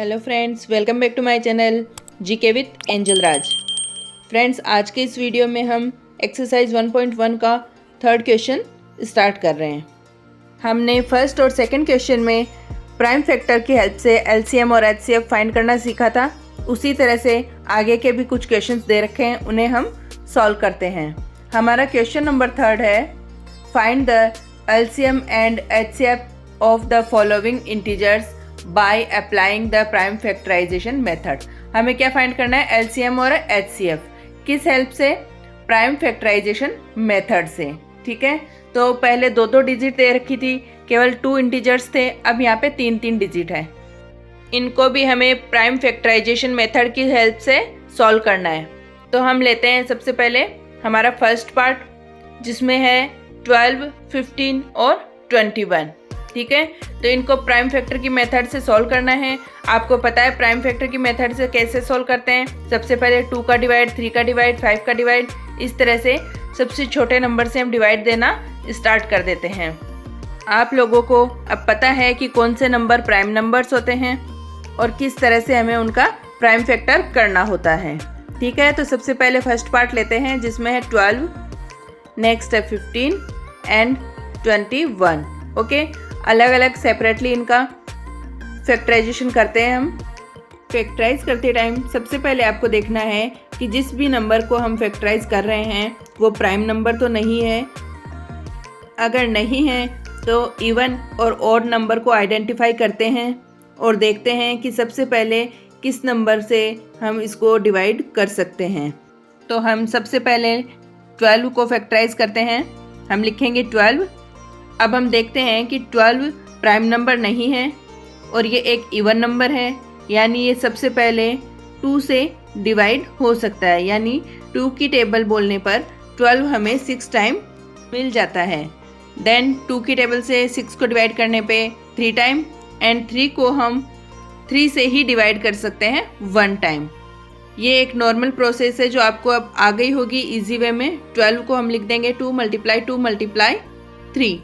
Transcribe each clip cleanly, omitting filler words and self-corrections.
Hello friends, welcome back to my channel GK with Angel Raj. Friends, आज के इस video में हम एक्सरसाइज 1.1 का थर्ड क्वेश्चन स्टार्ट कर रहे हैं। हमने फर्स्ट और सेकंड क्वेश्चन में प्राइम फैक्टर की हेल्प से एलसीएम और एचसीएफ फाइंड करना सीखा था। उसी तरह से आगे के भी कुछ क्वेश्चंस दे रखे हैं, उन्हें हम सॉल्व करते हैं। हमारा क्वेश्चन नंबर थर्ड है, find the LCM and HCF of the following integers by applying the prime factorization method. हमें क्या फाइंड करना है? एलसीएम और एचसीएफ किस हेल्प से? प्राइम फैक्टराइजेशन मेथड से। ठीक है, तो पहले दो डिजिट दे रखी थी, केवल 2 इंटीजर्स थे, अब यहाँ पे 3 डिजिट है। इनको भी हमें प्राइम फैक्टराइजेशन मेथड की हेल्प से सॉल्व करना है। तो हम लेते हैं सबसे पहले हमारा फर्स्ट पार्ट, जिसमें है 12, 15 और 21। ठीक है, तो इनको प्राइम फैक्टर की मेथड से सॉल्व करना है। आपको पता है प्राइम फैक्टर की मेथड से कैसे सॉल्व करते हैं। सबसे पहले 2 का डिवाइड, 3 का डिवाइड, 5 का डिवाइड, इस तरह से सबसे छोटे नंबर से हम डिवाइड देना स्टार्ट कर देते हैं। आप लोगों को अब पता है कि कौन से नंबर प्राइम नंबर्स होते हैं और किस तरह से हमें उनका प्राइम फैक्टर करना होता है। ठीक है, तो सबसे पहले फर्स्ट पार्ट लेते हैं, जिसमें है 12, नेक्स्ट है 15 एंड 21। ओके, अलग अलग सेपरेटली इनका फैक्टराइजेशन करते हैं हम। फैक्टराइज करते टाइम सबसे पहले आपको देखना है कि जिस भी नंबर को हम फैक्टराइज कर रहे हैं वो प्राइम नंबर तो नहीं है। अगर नहीं है तो इवन और ऑड नंबर को आइडेंटिफाई करते हैं और देखते हैं कि सबसे पहले किस नंबर से हम इसको डिवाइड कर सकते हैं। तो हम सबसे पहले 12 को फैक्टराइज करते हैं। हम लिखेंगे 12। अब हम देखते हैं कि 12 प्राइम नंबर नहीं है और ये एक इवन नंबर है, यानी ये सबसे पहले 2 से डिवाइड हो सकता है। यानी 2 की टेबल बोलने पर 12 हमें 6 टाइम मिल जाता है। देन 2 की टेबल से 6 को डिवाइड करने पे 3 टाइम, एंड 3 को हम 3 से ही डिवाइड कर सकते हैं 1 टाइम। ये एक नॉर्मल प्रोसेस है जो आपको अब आ गई होगी इजी वे में। 12 को हम लिख देंगे 2 × 3।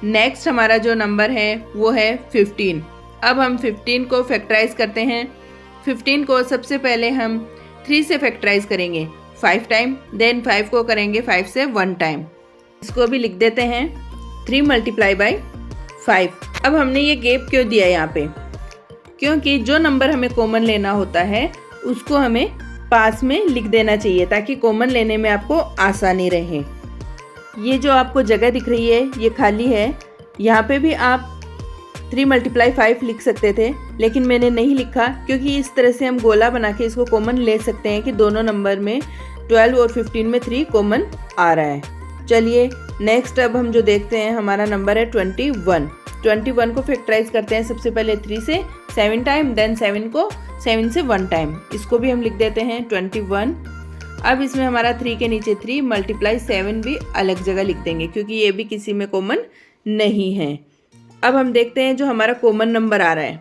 नेक्स्ट हमारा जो नंबर है वो है 15। अब हम 15 को फैक्टराइज करते हैं। 15 को सबसे पहले हम 3 से फैक्टराइज करेंगे 5 टाइम, देन 5 को करेंगे 5 से 1 टाइम। इसको भी लिख देते हैं 3 × 5। अब हमने ये गैप क्यों दिया यहाँ पे? क्योंकि जो नंबर हमें कॉमन लेना होता है उसको हमें पास में लिख देना चाहिए ताकि कॉमन लेने में आपको आसानी रहे। ये जो आपको जगह दिख रही है ये खाली है, यहाँ पे भी आप 3 × 5 लिख सकते थे, लेकिन मैंने नहीं लिखा क्योंकि इस तरह से हम गोला बना के इसको कॉमन ले सकते हैं कि दोनों नंबर में 12 और 15 में 3 कॉमन आ रहा है। चलिए नेक्स्ट अब हम जो देखते हैं हमारा नंबर है 21। 21 को फैक्टराइज करते हैं सबसे पहले 3 से 7 टाइम, देन 7 को 7 से 1 टाइम। इसको भी हम लिख देते हैं 21। अब इसमें हमारा 3 के नीचे 3 × 7 भी अलग जगह लिख देंगे क्योंकि ये भी किसी में कॉमन नहीं है। अब हम देखते हैं जो हमारा कॉमन नंबर आ रहा है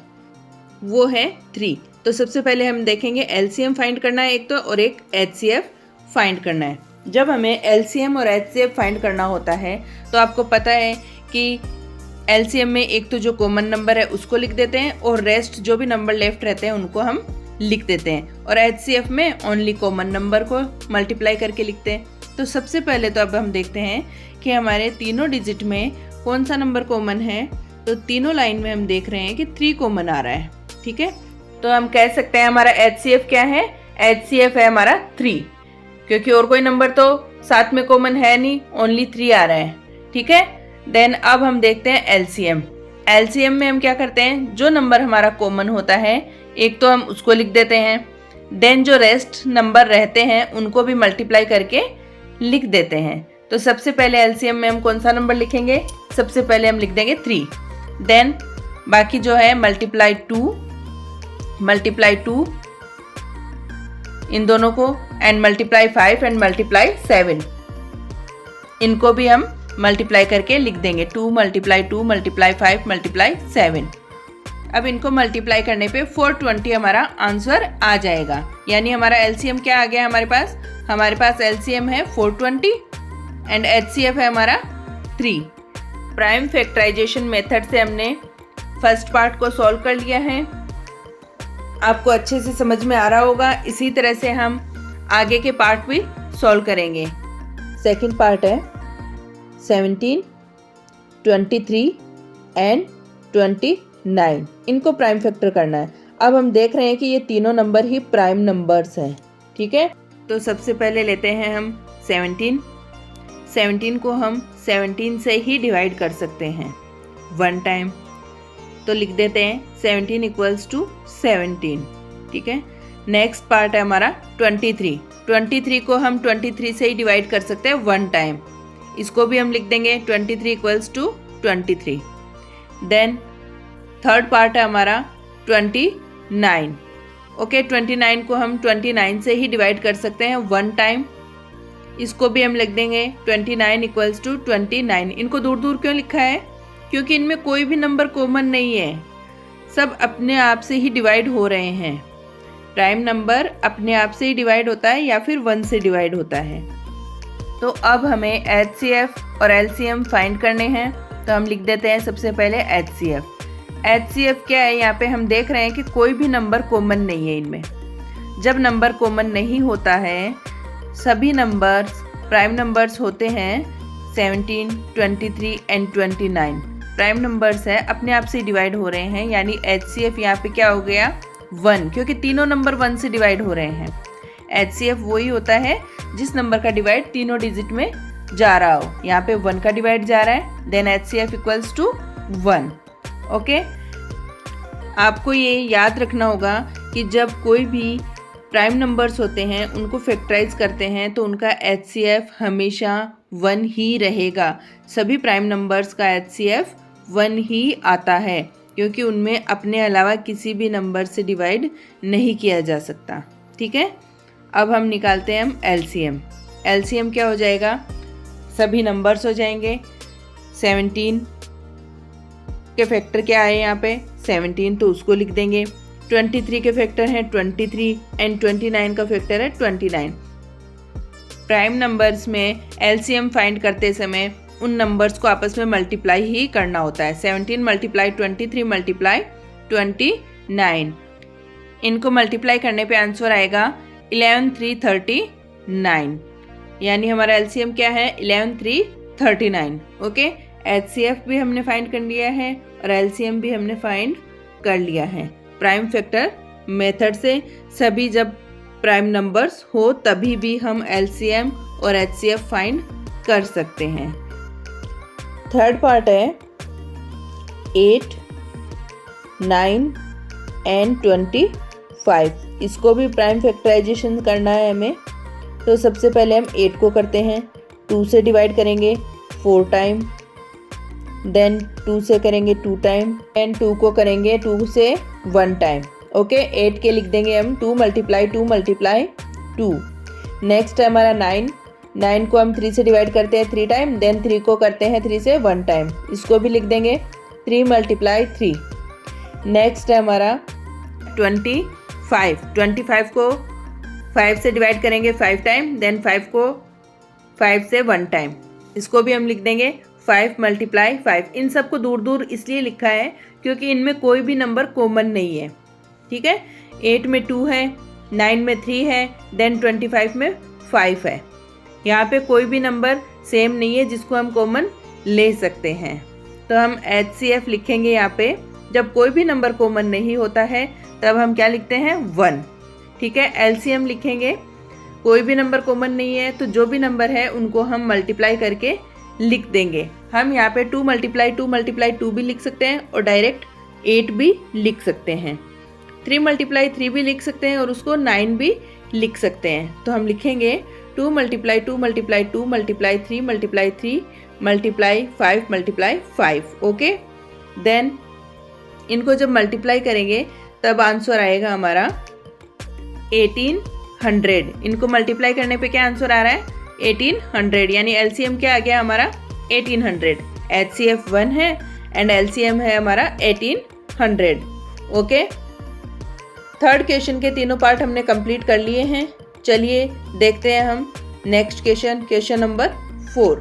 वो है 3। तो सबसे पहले हम देखेंगे एलसीएम फाइंड करना है एक तो, और एक एचसीएफ फाइंड करना है। जब हमें एलसीएम और एचसीएफ फाइंड करना होता है तो आपको पता है कि एलसीएम में एक तो जो कॉमन नंबर है उसको लिख देते हैं और रेस्ट जो भी नंबर लेफ्ट रहते हैं उनको हम लिख देते हैं, और एचसीएफ में ओनली कॉमन नंबर को मल्टीप्लाई करके लिखते हैं। तो सबसे पहले तो अब हम देखते हैं कि हमारे तीनों डिजिट में कौन सा नंबर कॉमन है। तो तीनों लाइन में हम देख रहे हैं कि 3 कॉमन आ रहा है। ठीक है, तो हम कह सकते हैं हमारा एचसीएफ क्या है? एचसीएफ है हमारा 3, क्योंकि और कोई नंबर तो साथ में कॉमन है नहीं, ओनली 3 आ रहा है। ठीक है, देन अब हम देखते हैं एलसीएम। एलसीएम में हम क्या करते हैं, जो नंबर हमारा कॉमन होता है एक तो हम उसको लिख देते हैं, देन जो रेस्ट नंबर रहते हैं उनको भी मल्टीप्लाई करके लिख देते हैं। तो सबसे पहले एलसीएम में हम कौन सा नंबर लिखेंगे? सबसे पहले हम लिख देंगे 3, देन बाकी जो है मल्टीप्लाई 2 इन दोनों को, एंड मल्टीप्लाई 5 एंड मल्टीप्लाई 7, इनको भी हम मल्टीप्लाई करके लिख देंगे 2 × 2 × 5 × 7। अब इनको मल्टीप्लाई करने पे 420 हमारा आंसर आ जाएगा। यानी हमारा एलसीएम क्या आ गया हमारे पास एलसीएम है 420 एंड एचसीएफ है हमारा 3। प्राइम फैक्टराइजेशन मेथड से हमने फर्स्ट पार्ट को सॉल्व कर लिया है। आपको अच्छे से समझ में आ रहा होगा। इसी तरह से हम आगे के पार्ट भी सॉल्व करेंगे। सेकंड पार्ट है 17, 23 एंड 29। इनको प्राइम फैक्टर करना है। अब हम देख रहे हैं कि ये तीनों नंबर ही प्राइम नंबर्स हैं। ठीक है, तो सबसे पहले लेते हैं हम 17 को हम 17 से ही डिवाइड कर सकते हैं 1 टाइम। तो लिख देते हैं 17 इक्वल्स टू 17। ठीक है, नेक्स्ट पार्ट है हमारा 23 को हम 23 से ही डिवाइड कर सकते हैं 1 टाइम। इसको भी हम लिख देंगे 23 equals to 23। Then third part है हमारा 29। ओके, 29 को हम 29 से ही डिवाइड कर सकते हैं 1 टाइम। इसको भी हम लिख देंगे 29 इक्वल्स टू 29। इनको दूर दूर क्यों लिखा है? क्योंकि इनमें कोई भी नंबर कॉमन नहीं है, सब अपने आप से ही डिवाइड हो रहे हैं। प्राइम नंबर अपने आप से ही डिवाइड होता है या फिर 1 से डिवाइड होता है। तो अब हमें HCF और LCM फाइंड करने हैं। तो हम लिख देते हैं सबसे पहले HCF क्या है? यहाँ पे हम देख रहे हैं कि कोई भी नंबर कॉमन नहीं है इनमें। जब नंबर कॉमन नहीं होता है, सभी नंबर्स प्राइम नंबर्स होते हैं 17, 23 एंड 29। प्राइम नंबर्स है, अपने आप से डिवाइड हो रहे हैं, यानी HCF यहाँ पे क्या हो गया 1, क्योंकि तीनों नंबर 1 से डिवाइड हो रहे हैं। HCF वही होता है जिस नंबर का डिवाइड तीनों डिजिट में जा रहा हो। यहाँ पे 1 का डिवाइड जा रहा है, then HCF equals to 1। Okay, आपको ये याद रखना होगा कि जब कोई भी प्राइम नंबर्स होते हैं उनको फैक्टराइज करते हैं तो उनका HCF हमेशा 1 ही रहेगा। सभी प्राइम नंबर्स का HCF 1 ही आता है, क्योंकि उनमें अपने अलावा किसी भी नंबर से डिवाइड नहीं किया जा सकता। ठीक है, अब हम निकालते हैं हम LCM क्या हो जाएगा? सभी नंबर्स हो जाएंगे। 17 के फैक्टर क्या है यहाँ पे 17, तो उसको लिख देंगे। 23 के फैक्टर हैं 23 एंड 29 का फैक्टर है 29। प्राइम नंबर्स में LCM फाइंड करते समय उन नंबर्स को आपस में मल्टीप्लाई ही करना होता है। 17 मल्टीप्लाई 23 मल्टीप्लाई 29। इनको मल्टीप्लाई करने पे आंसर आएगा 11 3 39, यानी हमारा LCM क्या है 11 3 39। ओके, HCF भी हमने फाइंड कर लिया है और LCM भी हमने फाइंड कर लिया है। प्राइम फैक्टर मेथड से सभी जब प्राइम नंबर्स हो तभी भी हम LCM और HCF फाइंड कर सकते हैं। थर्ड पार्ट है 8, 9 एंड 25। इसको भी प्राइम फैक्टराइजेशन करना है हमें। तो सबसे पहले हम 8 को करते हैं 2 से डिवाइड करेंगे 4 टाइम, देन 2 से करेंगे 2 टाइम, एंड 2 को करेंगे 2 से 1 टाइम। ओके, 8 के लिख देंगे हम 2 मल्टीप्लाई 2। नेक्स्ट है हमारा 9 को हम 3 से डिवाइड करते हैं 3 टाइम, देन 3 को करते हैं 3 से 1 टाइम। इसको भी लिख देंगे 3 मल्टीप्लाई 3। नेक्स्ट है हमारा 25 को 5 से डिवाइड करेंगे 5 टाइम, देन 5 को 5 से 1 टाइम। इसको भी हम लिख देंगे 5 मल्टीप्लाई 5। इन सबको दूर दूर इसलिए लिखा है क्योंकि इनमें कोई भी नंबर कॉमन नहीं है। ठीक है, 8 में 2 है, 9 में 3 है, देन 25 में 5 है। यहाँ पे कोई भी नंबर सेम नहीं है जिसको हम कॉमन ले सकते हैं। तो हम HCF लिखेंगे यहाँ पे। जब कोई भी नंबर कॉमन नहीं होता है तब हम क्या लिखते हैं 1। ठीक है, LCM लिखेंगे, कोई भी नंबर कॉमन नहीं है तो जो भी नंबर है उनको हम मल्टीप्लाई करके लिख देंगे। हम यहाँ पे 2 मल्टीप्लाई 2 भी लिख सकते हैं और डायरेक्ट 8 भी लिख सकते हैं। 3 मल्टीप्लाई 3 भी लिख सकते हैं और उसको 9 भी लिख सकते हैं। तो हम लिखेंगे 2 multiply 2 multiply 3 multiply 5। Okay, then इनको जब मल्टीप्लाई करेंगे तब आंसर आएगा हमारा 1800। इनको मल्टीप्लाई करने पे क्या आंसर आ रहा है 1800, यानी LCM क्या आ गया हमारा 1800। HCF 1 है एंड LCM है हमारा 1800। ओके, थर्ड क्वेश्चन के तीनों पार्ट हमने कंप्लीट कर लिए हैं। चलिए देखते हैं हम नेक्स्ट क्वेश्चन नंबर 4।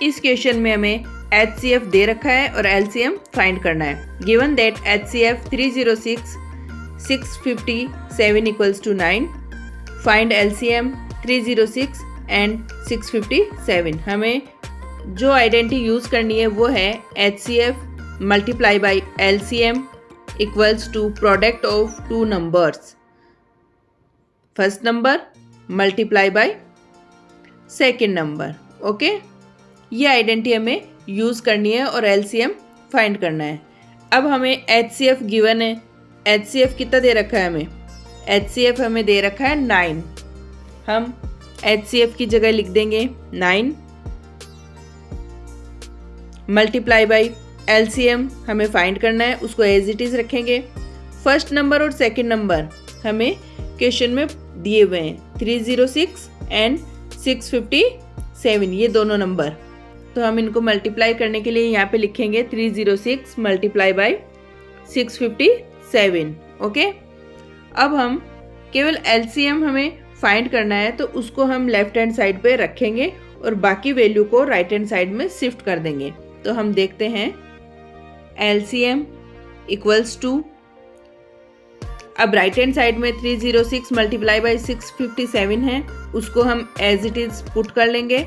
इस क्वेश्चन में हमें HCF दे रखा है और LCM फाइंड करना है। Given that HCF 306 657 equals to 9। Find LCM 306 and 657। हमें जो आइडेंटिटी यूज़ करनी है वो है HCF multiply by LCM equals to product of two numbers, first number multiply by second number. Okay, ये आइडेंटिटी हमें यूज़ करनी है और LCM फाइंड करना है। अब हमें HCF गिवन है। HCF कितना दे रखा है हमें? HCF हमें दे रखा है 9। हम HCF की जगह लिख देंगे 9 मल्टीप्लाई बाई LCM हमें फाइंड करना है, उसको एज इट इज़ रखेंगे। फर्स्ट नंबर और सेकंड नंबर हमें क्वेश्चन में दिए हुए हैं 306 एंड 657, ये दोनों नंबर। तो हम इनको मल्टीप्लाई करने के लिए यहाँ पे लिखेंगे 306 मल्टीप्लाई बाई 657। ओके, अब हम केवल LCM हमें फाइंड करना है, तो उसको हम लेफ्ट हैंड साइड पे रखेंगे और बाकी वैल्यू को राइट हैंड साइड में शिफ्ट कर देंगे। तो हम देखते हैं LCM इक्वल्स टू, अब राइट हैंड साइड में 306 मल्टीप्लाई बाई 657 है, उसको हम एज इट इज पुट कर लेंगे।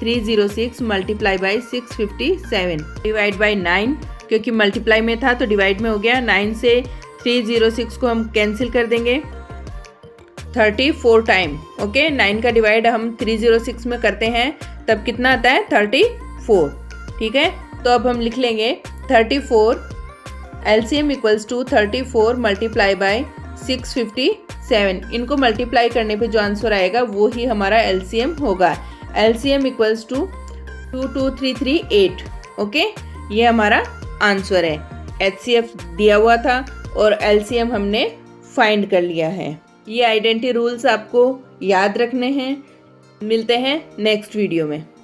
306 मल्टीप्लाई बाई 657 डिवाइड बाई 9, क्योंकि मल्टीप्लाई में था तो डिवाइड में हो गया। 9 से 306 को हम कैंसिल कर देंगे 34 टाइम। ओके, 9 का डिवाइड हम 306 में करते हैं तब कितना आता है? 34। ठीक है, तो अब हम लिख लेंगे 34 LCM equals to 34 multiply by 657। इनको मल्टीप्लाई करने पे जो आंसर आएगा वो ही हमारा LCM होगा। LCM equals to 22338। ओके, ये हमारा आंसर है। HCF दिया हुआ था और LCM हमने फाइंड कर लिया है। ये आइडेंटिटी रूल्स आपको याद रखने हैं। मिलते हैं नेक्स्ट वीडियो में।